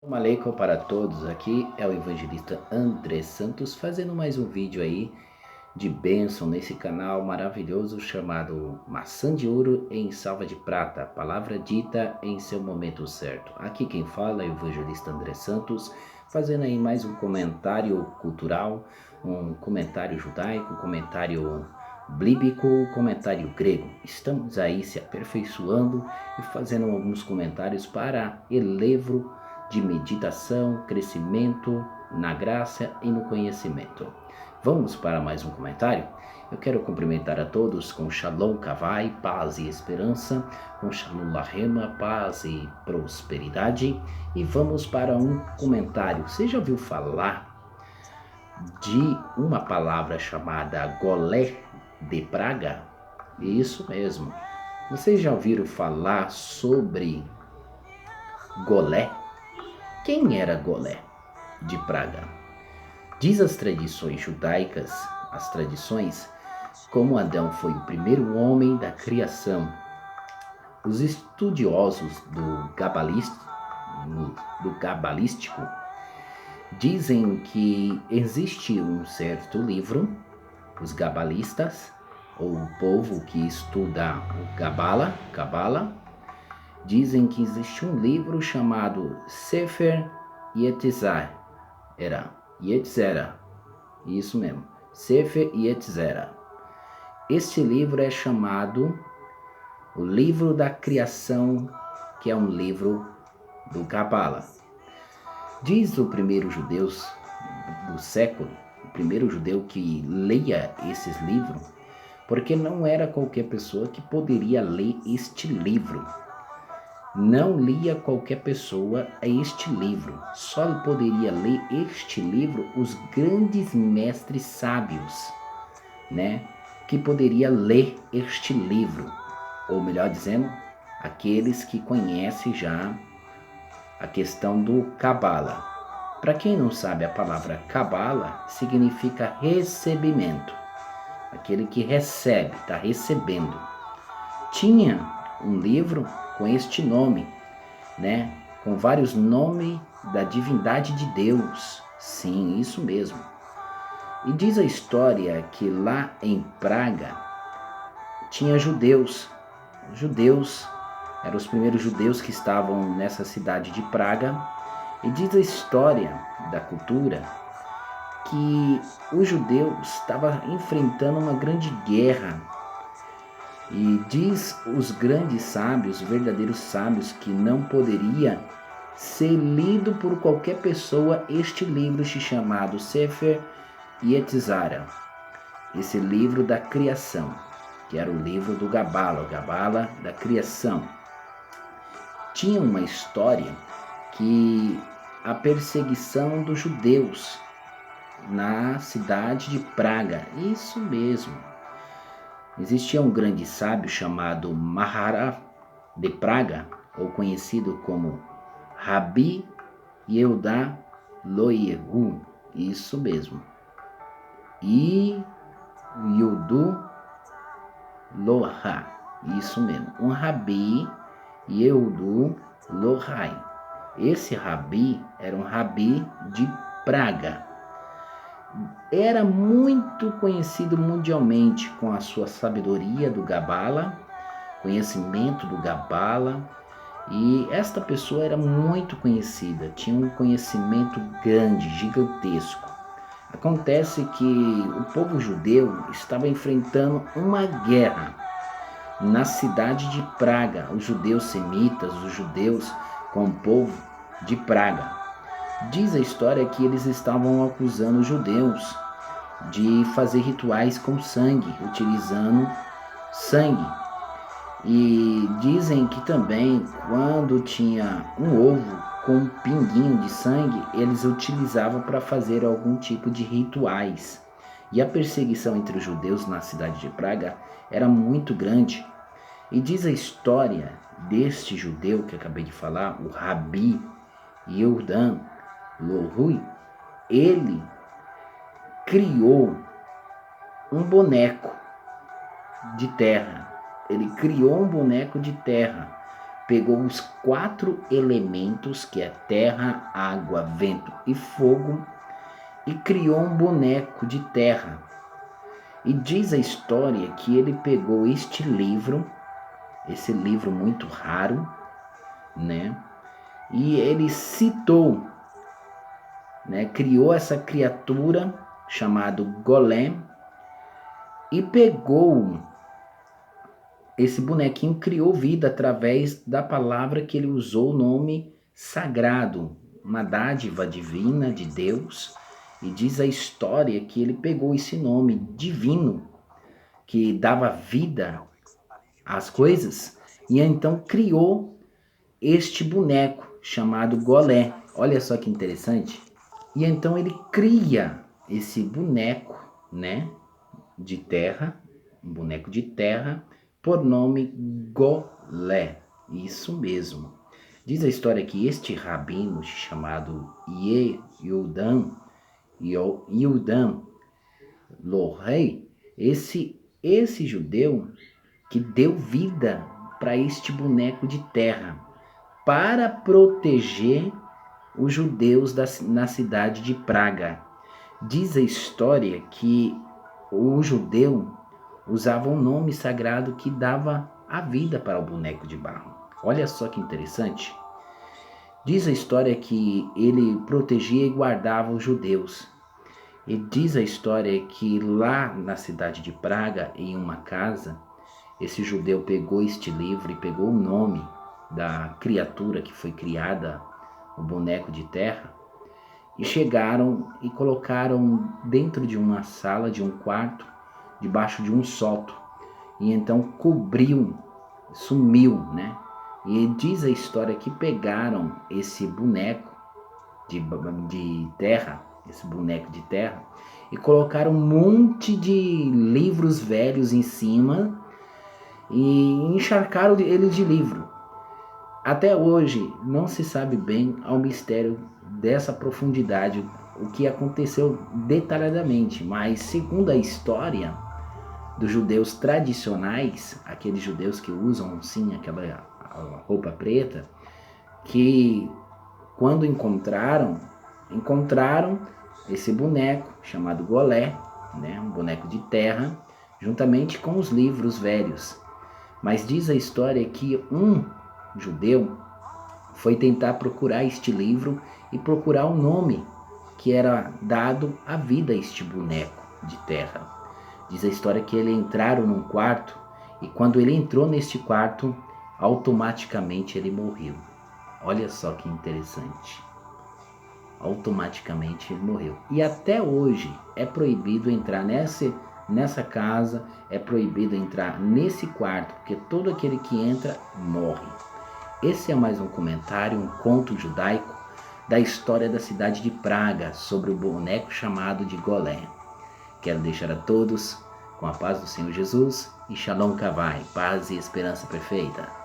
Assalamu alaikum para todos, aqui é o evangelista André Santos fazendo mais um vídeo aí de bênção nesse canal maravilhoso chamado Maçã de Ouro em Salva de Prata, palavra dita em seu momento certo. Aqui quem fala é o evangelista André Santos, fazendo aí mais um comentário cultural, um comentário judaico, um comentário bíblico, um comentário grego. Estamos aí se aperfeiçoando e fazendo alguns comentários para elevo de meditação, crescimento na graça e no conhecimento. Vamos para mais um comentário? Eu quero cumprimentar a todos com Shalom Kavai, paz e esperança, com Shalom Lahema, paz e prosperidade. E vamos para um comentário. Você já ouviu falar de uma palavra chamada Golé de Praga? Isso mesmo. Vocês já ouviram falar sobre Golé? Quem era Golé de Praga? Diz as tradições judaicas, as tradições, como Adão foi o primeiro homem da criação. Os estudiosos do cabalístico dizem que existe um certo livro, os cabalistas, ou o povo que estuda o Cabala, dizem que existe um livro chamado Sefer Yetzirah. Yetzirah, isso mesmo, Sefer Yetzirah. Este livro é chamado o livro da criação, que é um livro do Cabala. Diz o primeiro judeu do século, o primeiro judeu que leia esses livros, porque não era qualquer pessoa que poderia ler este livro. Não lia qualquer pessoa este livro. Só poderia ler este livro os grandes mestres sábios, né? Que poderia ler este livro. Ou melhor dizendo, aqueles que conhecem já a questão do Cabala. Para quem não sabe, a palavra Cabala significa recebimento. Aquele que recebe, está recebendo. Tinha um livro com este nome, né? Com vários nomes da divindade de Deus. Sim, isso mesmo. E diz a história que lá em Praga tinha judeus. Judeus eram os primeiros judeus que estavam nessa cidade de Praga. E diz a história da cultura que os judeus estavam enfrentando uma grande guerra. E diz os grandes sábios, verdadeiros sábios, que não poderia ser lido por qualquer pessoa este livro chamado Sefer Yetzirah, esse livro da criação, que era o livro do Gabala, o Gabala da criação. Tinha uma história que a perseguição dos judeus na cidade de Praga, isso mesmo. Existia um grande sábio chamado Maharaj de Praga, ou conhecido como Rabi Yehuda Loehu, isso mesmo. E Yudu Loha, isso mesmo. Um Rabi Yehudu Lohai. Esse Rabi era um Rabi de Praga. Era muito conhecido mundialmente com a sua sabedoria do Gabala, conhecimento do Gabala, e esta pessoa era muito conhecida, tinha um conhecimento grande, gigantesco. Acontece que o povo judeu estava enfrentando uma guerra na cidade de Praga, os judeus semitas, os judeus com o povo de Praga. Diz a história que eles estavam acusando os judeus de fazer rituais com sangue, utilizando sangue. E dizem que também, quando tinha um ovo com um pinguinho de sangue, eles utilizavam para fazer algum tipo de rituais. E a perseguição entre os judeus na cidade de Praga era muito grande. E diz a história deste judeu que acabei de falar, o Rabi Yehuda Lohui, ele criou um boneco de terra. Ele criou um boneco de terra pegou os 4 elementos, que é terra, água, vento e fogo, e criou um boneco de terra. E diz a história que ele pegou este livro, esse livro muito raro, né? E ele citou, né? Criou essa criatura chamado Golem e pegou esse bonequinho, criou vida através da palavra que ele usou, o nome sagrado, uma dádiva divina de Deus. E diz a história que ele pegou esse nome divino que dava vida às coisas e então criou este boneco chamado Golé. Olha só que interessante. E então ele cria esse boneco, né, de terra, um boneco de terra, por nome Golé. Isso mesmo. Diz a história que este rabino chamado Yehudan Lohei, esse judeu que deu vida para este boneco de terra para proteger os judeus na cidade de Praga. Diz a história que o judeu usava um nome sagrado que dava a vida para o boneco de barro. Olha só que interessante. Diz a história que ele protegia e guardava os judeus. E diz a história que lá na cidade de Praga, em uma casa, esse judeu pegou este livro e pegou o nome da criatura que foi criada, o boneco de terra, e chegaram e colocaram dentro de uma sala, de um quarto, debaixo de um sótão, e então cobriu, sumiu, né? E diz a história que pegaram esse boneco de terra, esse boneco de terra, e colocaram um monte de livros velhos em cima e encharcaram ele de livro. Até hoje não se sabe bem ao mistério dessa profundidade, o que aconteceu detalhadamente, mas segundo a história dos judeus tradicionais, aqueles judeus que usam sim aquela roupa preta, que quando encontraram esse boneco chamado Golé, né, um boneco de terra, juntamente com os livros velhos. Mas diz a história que um judeu foi tentar procurar este livro e procurar o nome que era dado à vida a este boneco de terra. Diz a história que ele entraram num quarto e quando ele entrou neste quarto, automaticamente ele morreu. Olha só que interessante. Automaticamente ele morreu. E até hoje é proibido entrar nessa casa, é proibido entrar nesse quarto, porque todo aquele que entra morre. Esse é mais um comentário, um conto judaico da história da cidade de Praga sobre o boneco chamado de Golé. Quero deixar a todos com a paz do Senhor Jesus e Shalom Kavai, paz e esperança perfeita.